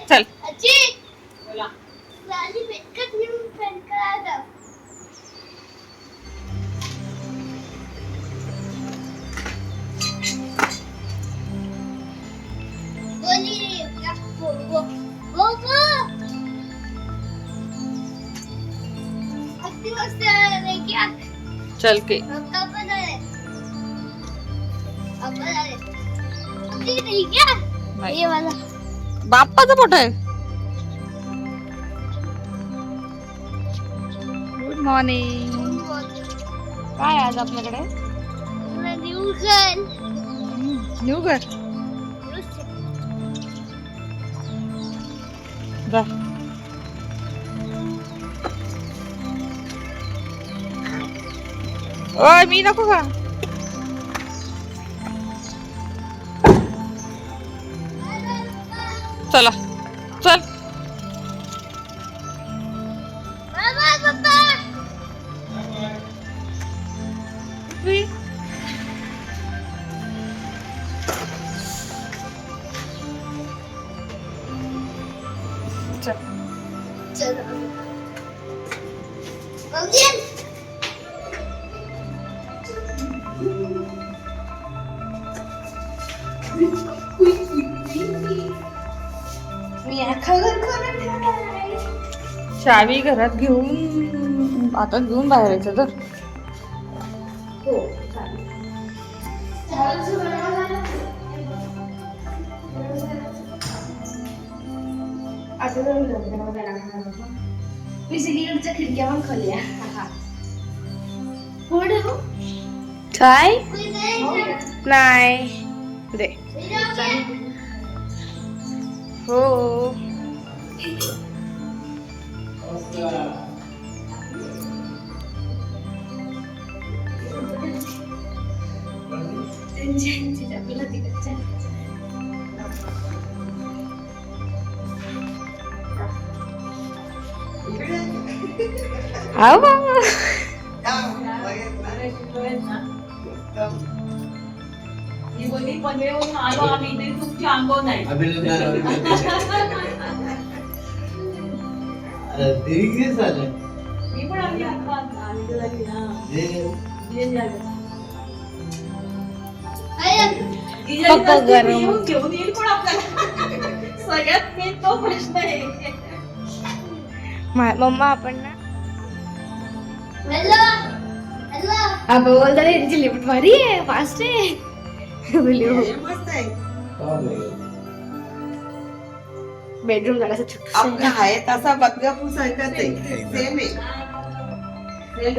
चल चल के ये वाला बाप्पाचा फोटो आहे. Good morning. काय आज आपल्याकडे न्यू घर जा. ओय मी नको का. चला चल. चावी घरात घेऊन आता घेऊन बाहेर यायचं तर. खिडक्या पण खोल्या. काय नाही दे हो. आओ बाबा आलो आम्ही इथे तुमची अंगो नाही. मी पण आम्ही पप्पा गरम घेऊन येईल पण आपल्याला सगळ्यात मेन तो प्रश्न आहे. मम्मा आपण ना अब बोलता है इनकी लिफ्ट भारी है फास्ट है मस्त आहे. बेडरूम जरा सा आपला आहे तसा बदलापूर सारखाच आहे. सेम आहे.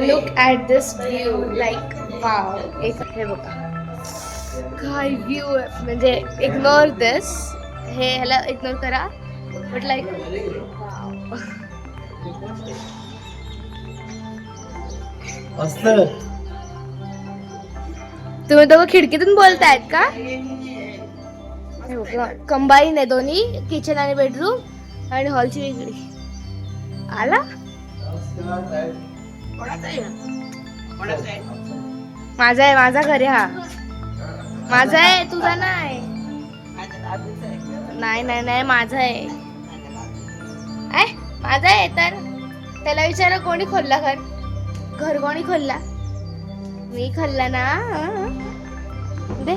Look at this view like wow. एक हे बघा काय व्ह्यू आहे. म्हणजे इग्नोर दिस हे ह्याला इग्नोर करा बट लाईक तुम्ही दोघं खिडकीतून बोलतायत का. कंबाईन आहे दोन्ही किचन आणि बेडरूम आणि हॉलची वेगळी. आला माझा आहे. माझा घर आहे हा. माझा आहे तुझा नाही. नाही नाही नाही माझा आहे. माझा आहे तर त्याला विचारा कोणी खोलला घर. घर कोणी खोलला. मी खोलला ना दे.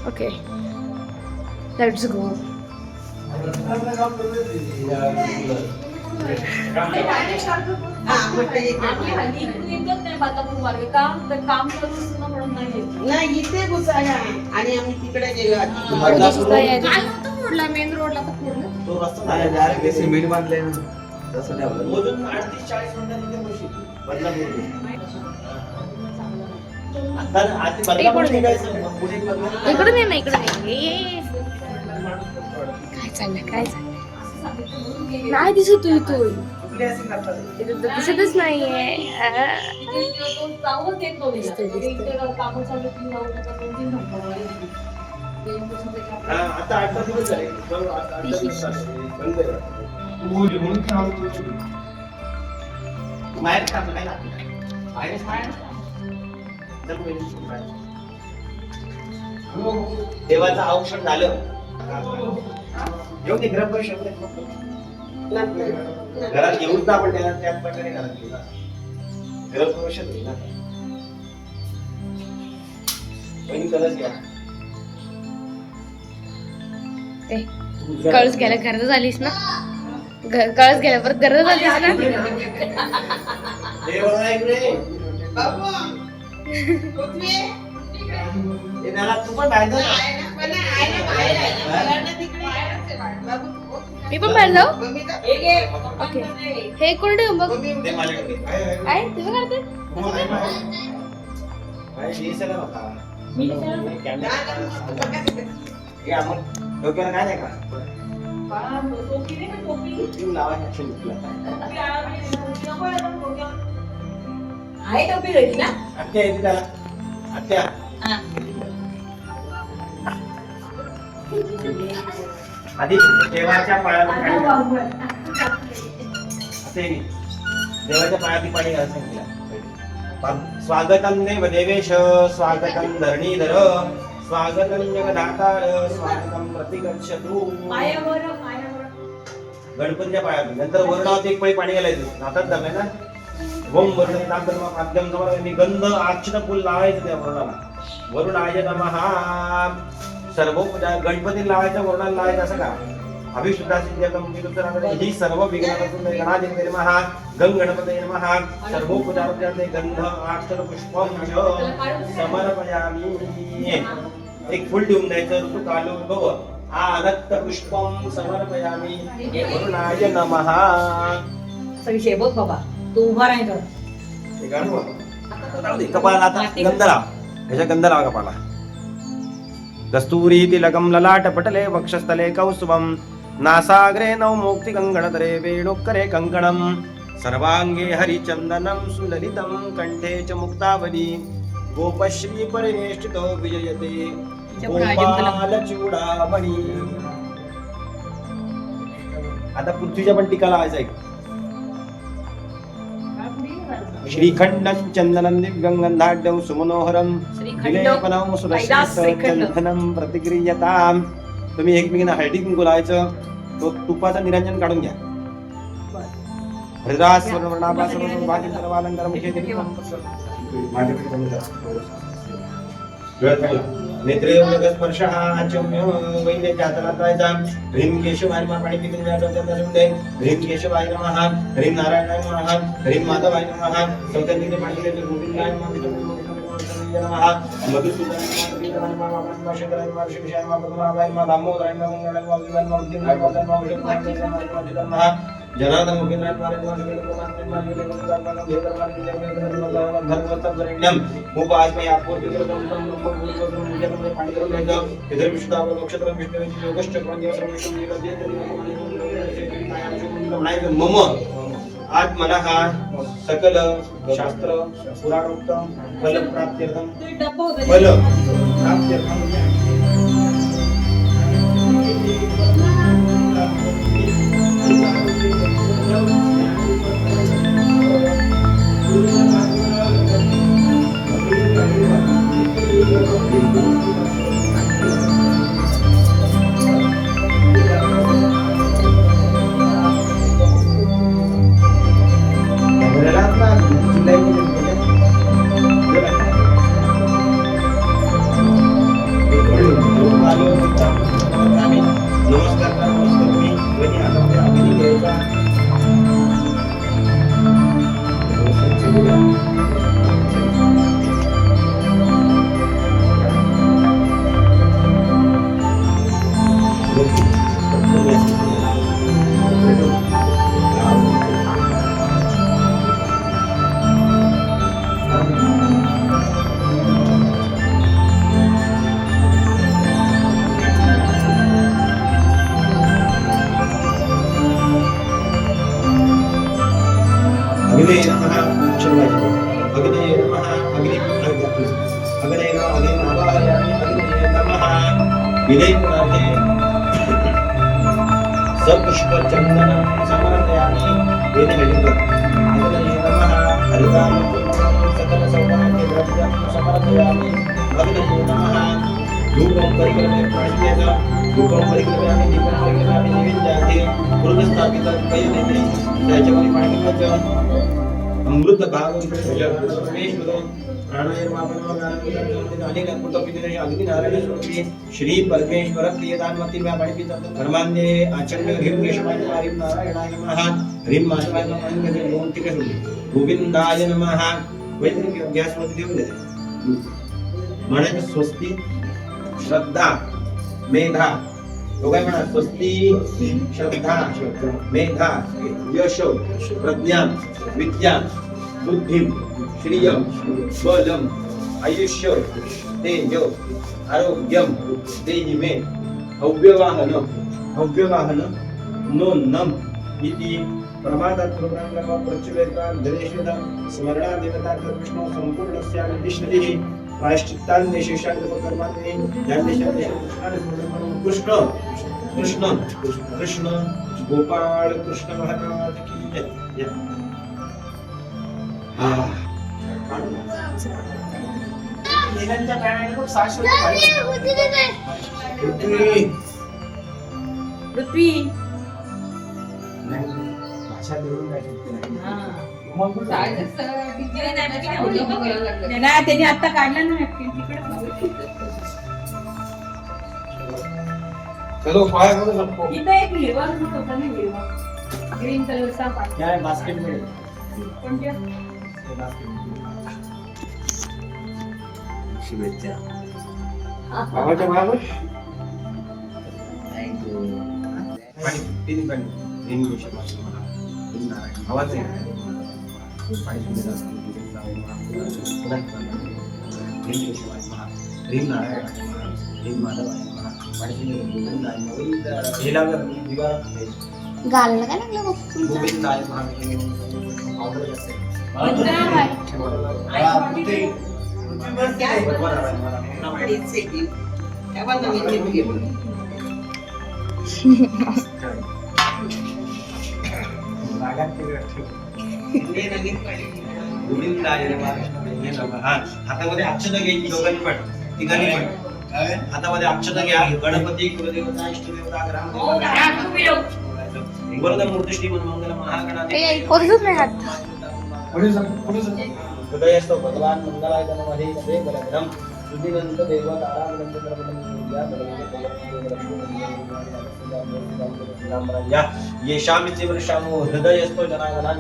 Okay let's go. नाही इथे घुसायला आणि आम्ही तिकडे गेलो. मेन रोडला तर फोडला तो रस्ता सिमेंट बांधले ना तसं नाही. मोजून 38-40 मिनिटांनी बदलापूर इकडून ये ना इकडून ये. काय चाललंय काय चाललंय नाही दिसत तू इथून. दिसतच नाहीये. देवाचं औक्षण झालं येऊन ग्रहप्रवेश घरात येऊच ना आपण त्याच प्रकारे घरात घेऊ ना ग्रहप्रवेश होईल ना कलच घ्या कळस घ्यायला गरज झालीस ना कळस घ्यायला परत गरज झालीस ना तू पण बाहेर जा मी पण बाहेर जाऊ ओके हे कोण ठेवू बघ काय तुम्ही करते डोक्याला काय नाही का आत्या येते त्याला आत्या आधी देवाच्या पायाला देवाच्या पायात पाणी घालायला सांगितलं स्वागतम देव देवेश स्वागतम धरणीधर स्वागतम जगदातार स्वागतम प्रतिगच्छतु गणपतीच्या पायात नंतर वरणावरती एक पळी पाणी घालायचं नातात धरलंय ना ओम वर्ण माध्यम समोर गंध आच्छिन्न फुल लावायचं त्या वरणाला वरुण आय नमः सर्वोपचार गणपती लावायचं वरणाला लावायचं असं का अभिषुद्धाची ही सर्व विघ्नापासून गणाधिपती नमः गंग गणपतये नमः सर्वोपचाराचे गंध आक्षर पुष्पम समर्पयामी एक फुल ठेवून द्यायचं ऋतू कालो भव आदत्त पुष्पम समर्पयामी वरुणाय नमः विषय बघ बाबा तू उभा राहायचं कपाळाला आता गंध लाव ह्याच्या गंध लावा कपाळाला कस्तूरी तिलकम ललाट पटले वक्षस्थले कौस्तुभम नासाग्रे नवमोक्ति कंगणतरे वेणुकरे कंकणम सर्वांगे हरिचंदनम सुललितम कंठे च मुक्तावली गोपश्री परिनिष्ठितो विजयते गोपाल चूडामणी आता पृथ्वीच्या पण टीका लावायचा एक श्रीखंडं चंदनं दिव्यं गंधाढ्यं सुमनोहरं विलेपनं सुरक्षितं प्रतिक्रियतां तुम्ही एकमेकांना हळदी कुंकू लावायचं तो तुपाचं निरंजन काढून घ्या हरिदास स्वर्णवर्णाभासं भाग्य सर्वालंकार मुखे नेत्रे स्पर्शः आचम्य वैद्य जातनातायचा ह्रीं केशवाय नमः पाणी पिकून जाते ह्रीं केशवाय नमः ह्रीं नारायणाय नमः ह्रीं माधवाय नमः सौतन्य पाणी पिकून गोविंदाय नमः मधुसूदनाय नमः शंकराय नमः शिवशाय नमः पद्मनाभाय नमः दामोदराय नमः मंगलाय नमः विवाय नमः उज्जैनाय नमः जनार्दन मुखिंद्राय नमः उपासमे आपूर्ति मम आज मला हा सकल शास्त्र पुराणोक्त फल प्राप्त्यर्थम फल प्राप्त्यर्थम सपुष्प चंदन समर्पयामि वेद हरिद्र नमः हरिदान सकल सौभाग्य द्रव्यं समर्पयामि भगवते नमः धूपं परिक्रम्य प्राणियेन धूपं परिक्रम्यामि दीपं परिक्रम्यामि निवेद्यामि पुरुषस्थापितं वैदिके त्याच्यामध्ये पाणी घालायचं अमृत भाग परमेश्वर प्राणायाम अनेक अद्भुत विधिने अग्नि नारायण स्वरूपी श्री परमेश्वर प्रियदानमती मैं पाणी पिता धर्मांदे आचरण घेऊन केशवाय हरी नारायणाय नमः हरी माधवाय नमः आणि दोन तिकडे सोडले गोविंदाय नमः वैदिक गॅस मध्ये देऊन दे म्हणायचं स्वस्ती श्रद्धा मेधा दोघांना म्हणा स्वस्ती श्रद्धा मेधा यश प्रज्ञा विद्या बुद्धी श्रियम बलम आयुष्य तेज आरोग्यम देहि मे हव्यवाहन नोन्नम इति प्रमादात् प्रोग्राम प्रचुरता धनेश्वता स्मरणा देवता कृष्ण संपूर्णस्य विष्णुः प्रायश्चित्तान् देशेशान् कर्माणि ज्ञानेशान् कृष्ण कृष्ण कृष्ण गोपाल कृष्ण महाराज की जय लेण्यांच्या पाण्याने खूप शाश्वत पाणी. पृथ्वी भाषा देऊन काय नाही त्यांनी आता काढलं ना तिकडे चलो पाय करू शकतो इथं एक लेवर होता ना लेवर ग्रीन कलरचा पाणी क्या बास्केट में कोणत्या शुभेच्छा बाबाच्या बाबा पाणी तीन पाणी तीन गोष्टी मला तीन नारायण आवाज आहे पाणी सुद्धा रीम नारायण रीम माधव पाणी गेला दिवा गालला काय लागलं बघ गोविंद आहे ऑर्डर असेल हातामध्ये अक्षता घ्यायची दोघांनी पण तिघांनी पण हातामध्ये अक्षता घ्या गणपती कुलदेवता इष्टदेवता ग्रामदेवता वरद मूर्ती श्रीमन मंगल महागणाधिपती कोणतंच नाही हात हृदयस्थ भगवान मंगलाय तनमहे तदे बलग्रम सुदिनंत देव तारानंद प्रबलम या येशामिति वर्षामो हृदयस्थ जनागणान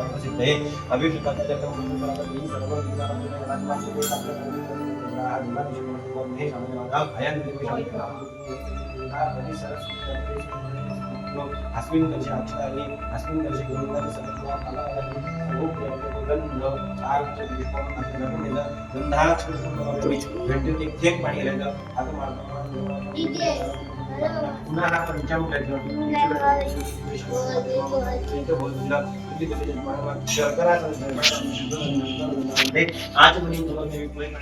प्रसिद्धे अभिषेकात्मकं गुरुपरमं सर्व अस्मिन् दर्शे अक्षराणि अस्मिन् दर्शे गुरुनाथ सत्त्वा कलावली गंध आर्च विष्णु गंधाच भेटून एक थेंब पाणी घ्यायचं आता मारतो पुन्हा हा पंचामृत घ्यायचं शर्करा आज म्हणे तुम्हाला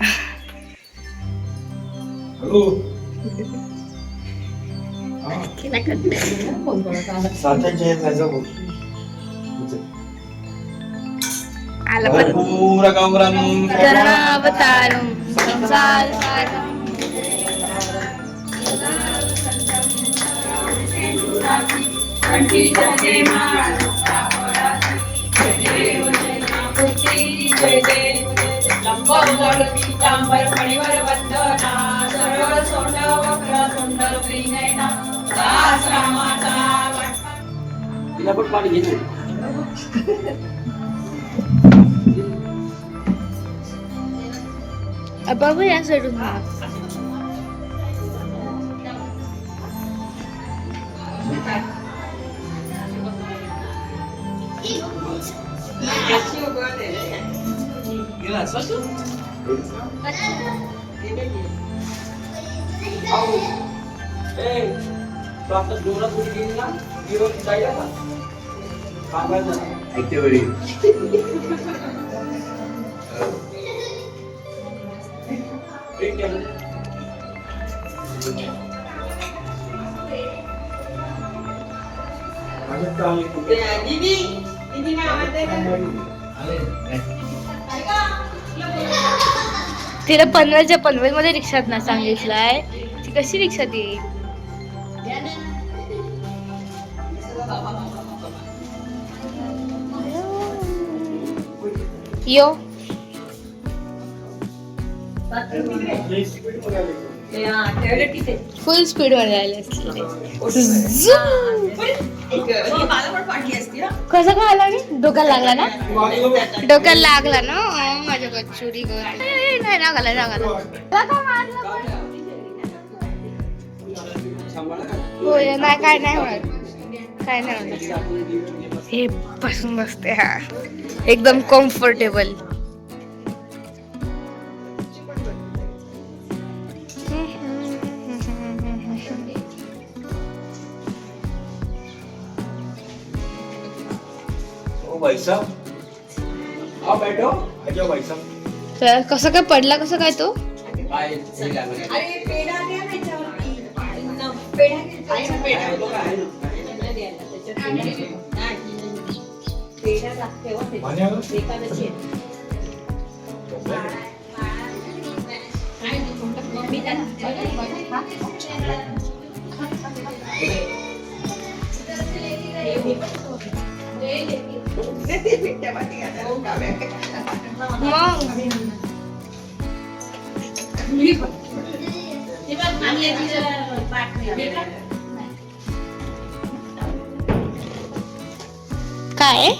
हॅलो आला पण करुणावतारं संसारसारं तिला पण पाणी घेतो बाबा या सोडून हा दीदी तिला पनवेलच्या पनवेलमध्ये रिक्षात ना सांगितलंय, ती कशी रिक्षात येईल? यो फुल स्पीड मध्ये आले असले. कसं काय आला मी? डोक्याला लागला ना? डोक्याला लागला ना? माझ्या गच्चुरी ग. नाही लागला लागला. होय नाही, काय नाही होणार, काय नाही होणार. हे बसून बसते हा एकदम कम्फर्टेबल. तर कसं काय पडला, कसं काय तो? काय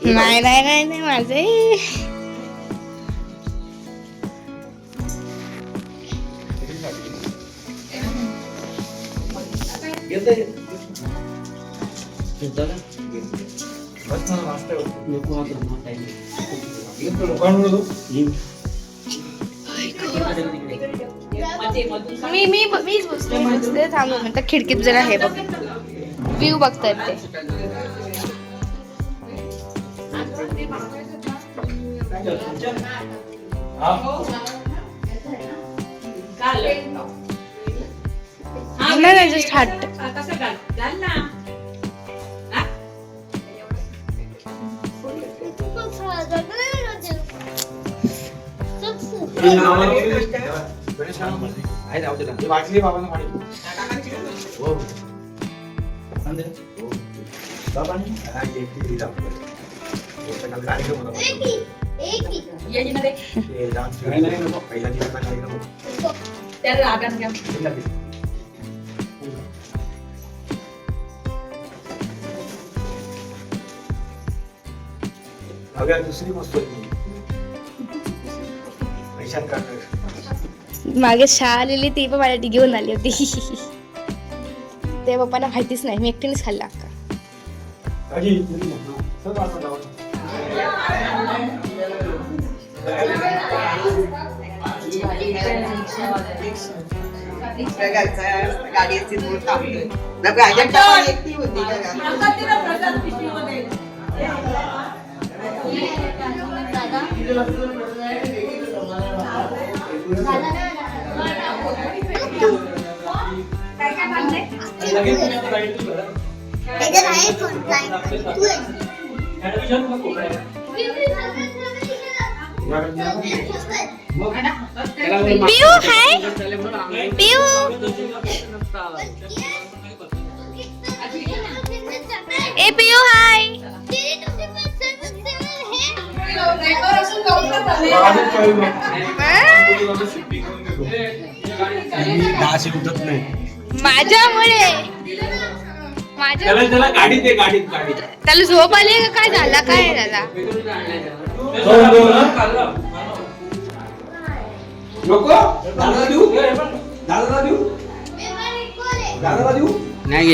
नाही नाही नाही नाही माझे मीच बसते थांबू म्हणतात खिडकीत जरा हे बघ व्ह्यू बघतायत ते. नाही जस्ट हट वाटली बाबांना पाणी दुसरी मस्त मागे शाळा आलेली ती पण माझ्या घेऊन आली होती. ते पप्पांना माहितीच नाही, मी एकटीनेच खाल्ला अक्का. पिऊ हाय पिऊ ए पिऊ हाय माझ्यामुळे त्याला गाडीत आहे, गाडीत त्याला झोप आली का काय झाला काय झाला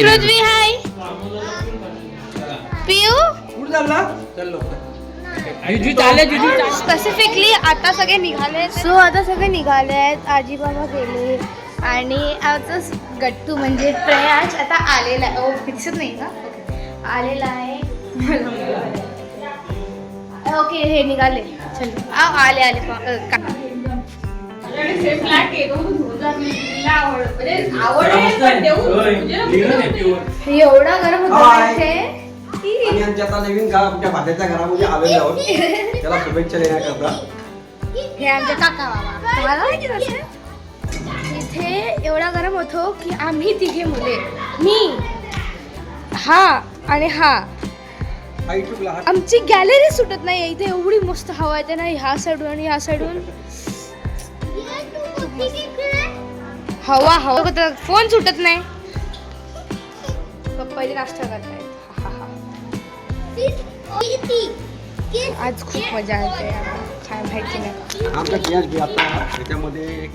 पृथ्वी हाय पिऊ स्पेसिफिकली आता सगळे निघाले. सो आता सगळे निघाले आहेत, आजी बाबा गेले आणि आमचं गट्टू म्हणजे प्रयाज आता आलेला आहे. ओ दिसत नाही का? आलेला आहे. ओके हे निघाले चल आले आले फ्लॅट आहे तो धुवून जात नाही. तिला आवड आहे पण देऊ एवढा गरम होता हाय. इथे की आणि आमच्या आता नवीन घर आमच्या भाड्याच्या घरामध्ये आलेलो आहोत. त्याला शुभेच्छा देण्याकरता. हे आमचे काका बाबा तुम्हाला माहिती नसेल इथे एवढा गरम होतो की आम्ही तिघे मुले मी हा आणि हा आई चुकला हा. आमची गॅलरी सुटत नाही इथे एवढी मस्त हवा येते ना ह्या साईडून आणि ह्या साईडून हवा फोन सुटत नाही पप्पा नाश्ता करतायत आज खूप मजा येते काय माहिती नाही आमचा गॅस घे आता त्याच्यामध्ये